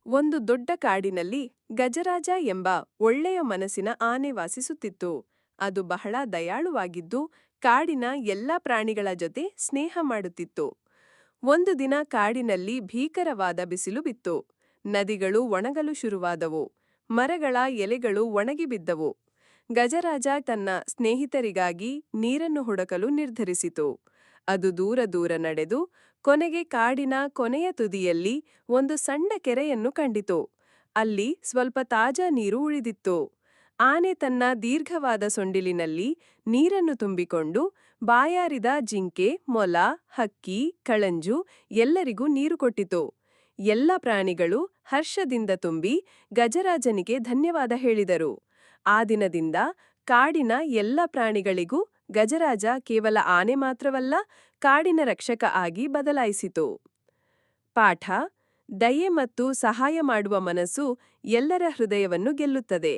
ಒಂದು ದೊಡ್ಡ ಕಾಡಿನಲ್ಲಿ ಗಜರಾಜ ಎಂಬ ಒಳ್ಳೆಯ ಮನಸ್ಸಿನ ಆನೆ ವಾಸಿಸುತ್ತಿತ್ತು. ಅದು ಬಹಳ ದಯಾಳುವಾಗಿದ್ದು ಕಾಡಿನ ಎಲ್ಲ ಪ್ರಾಣಿಗಳ ಜೊತೆ ಸ್ನೇಹ ಮಾಡುತ್ತಿತ್ತು. ಒಂದು ದಿನ ಕಾಡಿನಲ್ಲಿ ಭೀಕರವಾದ ಬಿಸಿಲು ಬಿತ್ತು. ನದಿಗಳು ಒಣಗಲು ಶುರುವಾದವು. ಮರಗಳ ಎಲೆಗಳು ಒಣಗಿಬಿದ್ದವು. ಗಜರಾಜ ತನ್ನ ಸ್ನೇಹಿತರಿಗಾಗಿ ನೀರನ್ನು ಹುಡುಕಲು ನಿರ್ಧರಿಸಿತು. ಅದು ದೂರ ದೂರ ನಡೆದು ಕೊನೆಗೆ ಕಾಡಿನ ಕೊನೆಯ ತುದಿಯಲ್ಲಿ ಒಂದು ಸಣ್ಣ ಕೆರೆಯನ್ನು ಕಂಡಿತು. ಅಲ್ಲಿ ಸ್ವಲ್ಪ ತಾಜಾ ನೀರು ಉಳಿದಿತ್ತು. ಆನೆ ತನ್ನ ದೀರ್ಘವಾದ ಸೊಂಡಿಲಿನಲ್ಲಿ ನೀರನ್ನು ತುಂಬಿಕೊಂಡು ಬಾಯಾರಿದ ಜಿಂಕೆ, ಮೊಲ, ಹಕ್ಕಿ, ಕಳಂಜು ಎಲ್ಲರಿಗೂ ನೀರು ಕೊಟ್ಟಿತು. ಎಲ್ಲ ಪ್ರಾಣಿಗಳು ಹರ್ಷದಿಂದ ತುಂಬಿ ಗಜರಾಜನಿಗೆ ಧನ್ಯವಾದ ಹೇಳಿದರು. ಆ ದಿನದಿಂದ ಕಾಡಿನ ಎಲ್ಲ ಪ್ರಾಣಿಗಳಿಗೂ ಗಜರಾಜ ಕೇವಲ ಆನೆ ಮಾತ್ರವಲ್ಲ, ಕಾಡಿನ ರಕ್ಷಕ ಆಗಿ ಬದಲಾಯಿಸಿತು. ಪಾಠ: ದಯೆ ಮತ್ತು ಸಹಾಯ ಮಾಡುವ ಮನಸ್ಸು ಎಲ್ಲರ ಹೃದಯವನ್ನು ಗೆಲ್ಲುತ್ತದೆ.